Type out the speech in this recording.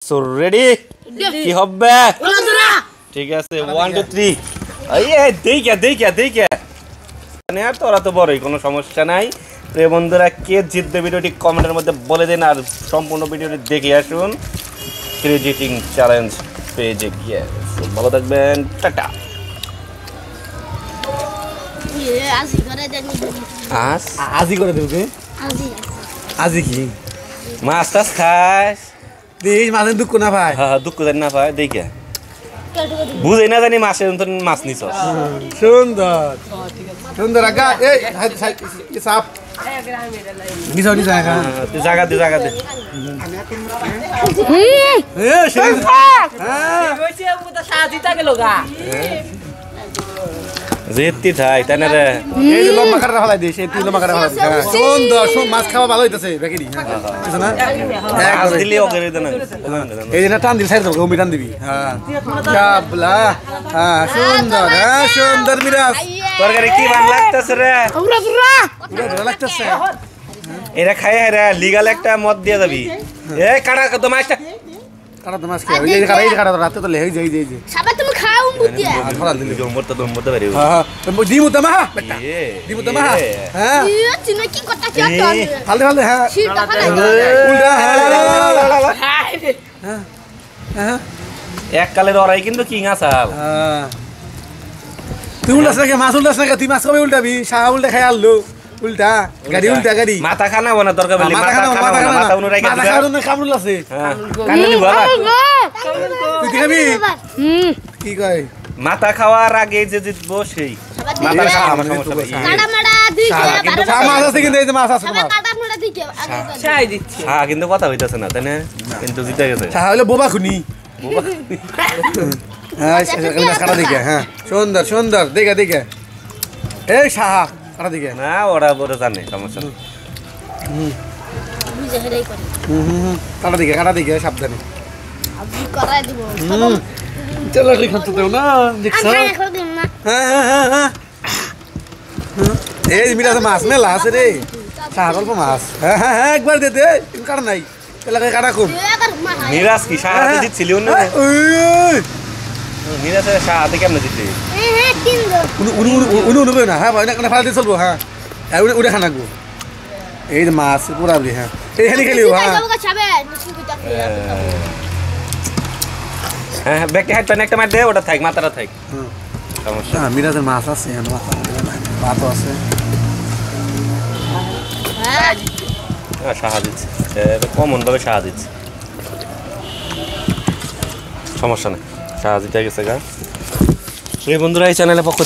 so ready কি হবে ঠিক আছে 1 2 3 এই দেখে মানে আর তোরা তো বড়ই কোনো সমস্যা নাই প্রিয় বন্ধুরা কে জিতবে ভিডিওটি কমেন্টের মধ্যে বলে দিন আর সম্পূর্ণ ভিডিওটি দেখে আসুন ক্রিয়েটিং চ্যালেঞ্জ পেজে গিয়ে ভালো থাকবেন টাটা আজি করে দেবে আজি কি মাছ টাছ খাস দেই মাছের দুঃখ না ভাই হ্যাঁ দুঃখ জানি না ভাই দেখে বুঝে না জানি মাছের মাছ নিছ সুন্দর সুন্দর আগা এই সাপ নিছো আগা তুই জায়গা দে এ সেই হ্যাঁ কইছে ওটা সাজিতা গেল গা যেতি থাই তাই না রে এই যে লম্বা কাটা ফলাই দিস এই তুই লম্বা কাটা ফলাই সুন্দর মাছ খাওয়া ভালো হইতাছে বেকিনি বুঝছ না মাছ দিলে ওকে রে না এই যে টান দিবি সাইড দাও গমি টান দিবি হ্যাঁ কাবলা হ্যাঁ সুন্দর মিরাজ তরকারি কি ভালো লাগতেছে রে ভালো লাগতেছে এরা খায় রে লিগ্যাল একটা মদ দিয়ে যাবি এ কাটা কত মাছটা কাটা তো মাছ খাই এই কাটা রাতে তো লেই যাই যাই সাবা তুমি খাও মুদিয়া ধরা দিলি দম্বরতে পারি হ্যাঁ দিমু তামা দিমু তামা হ্যাঁ ইয়ে চিনা কি কথা কি আতো ফালতে হ্যাঁ শিরটা খালা উল্টা হ্যাঁ হ্যাঁ এক কালের ওরাই কিন্তু কিং আসাল হ্যাঁ তুই উল্টাস না মাছ উল্টাস না তুই মাছ কবে উল্টাবি শাহ উল্টা খাই আললো উল্টা গাড়ি মাথা খানা বনা দরকার বলি মাথা উনো রাখা মাথা খাওয়ার জন্য কামড় আছে হ্যাঁ কানে দিব বাবা তুই খাবি কি কয় মাথা খাওয়ার আগে যে জিতবো সেই মাথা খাওয়া আমার সমস্যা নাই কাটা মারা দিকে কিন্তু মাছ আছে কিন্তু এই যে মাছ আছে সাবা তোমার কাটা মারা দিকে আগে চাই দিচ্ছি হ্যাঁ কিন্তু কথা হইতাছে না তাই না কিন্তু জিতে গেছে শাহ হলো বোবা খুনি হ্যাঁ কাটা দিকে হ্যাঁ সুন্দর দেখে এই শাহ কাটা দিকে না ওরা বড় জানে সমস্যা নেই বুঝে হেরাই করে কাটা দিকে সাবধানে আমি করাই দিব চলো লিখন তো না দেখছ আমি এখন দিম না হ্যাঁ এই মিরাজ মাছ মেলা আছে রে শাহ গল্প মাছ হ্যাঁ একবার দে দে কাটা নাই এলাকায় কাটা কম এবার মা নিরাজ কি সাহায্য জিতছিলি অন্য নিরাজের সাহায্য কেমন জিতলি তিন দো উনি না হ্যাঁ ভাই না ফালতে চলবো হ্যাঁ উড়ে খানা গো এই যে মাছ পুরাবলি হ্যাঁ এই হেলি খেলিও হ্যাঁ যাবো ছাবে নিশ্চয় কইতা হ্যাঁ ব্যাকে হাইট একটা মার দে ওটা থাক মাথাটা থাক সমস্যা হ্যাঁ মিরাজের মাছ আছে ভাতও আছে হ্যাঁ সাহায্য দিচ্ছে কমন ভাবে সাহায্য দিচ্ছে সমস্যা নেই সাহায্য দিতে গেছে গা এই বন্ধুরা এই চ্যানেলের পক্ষ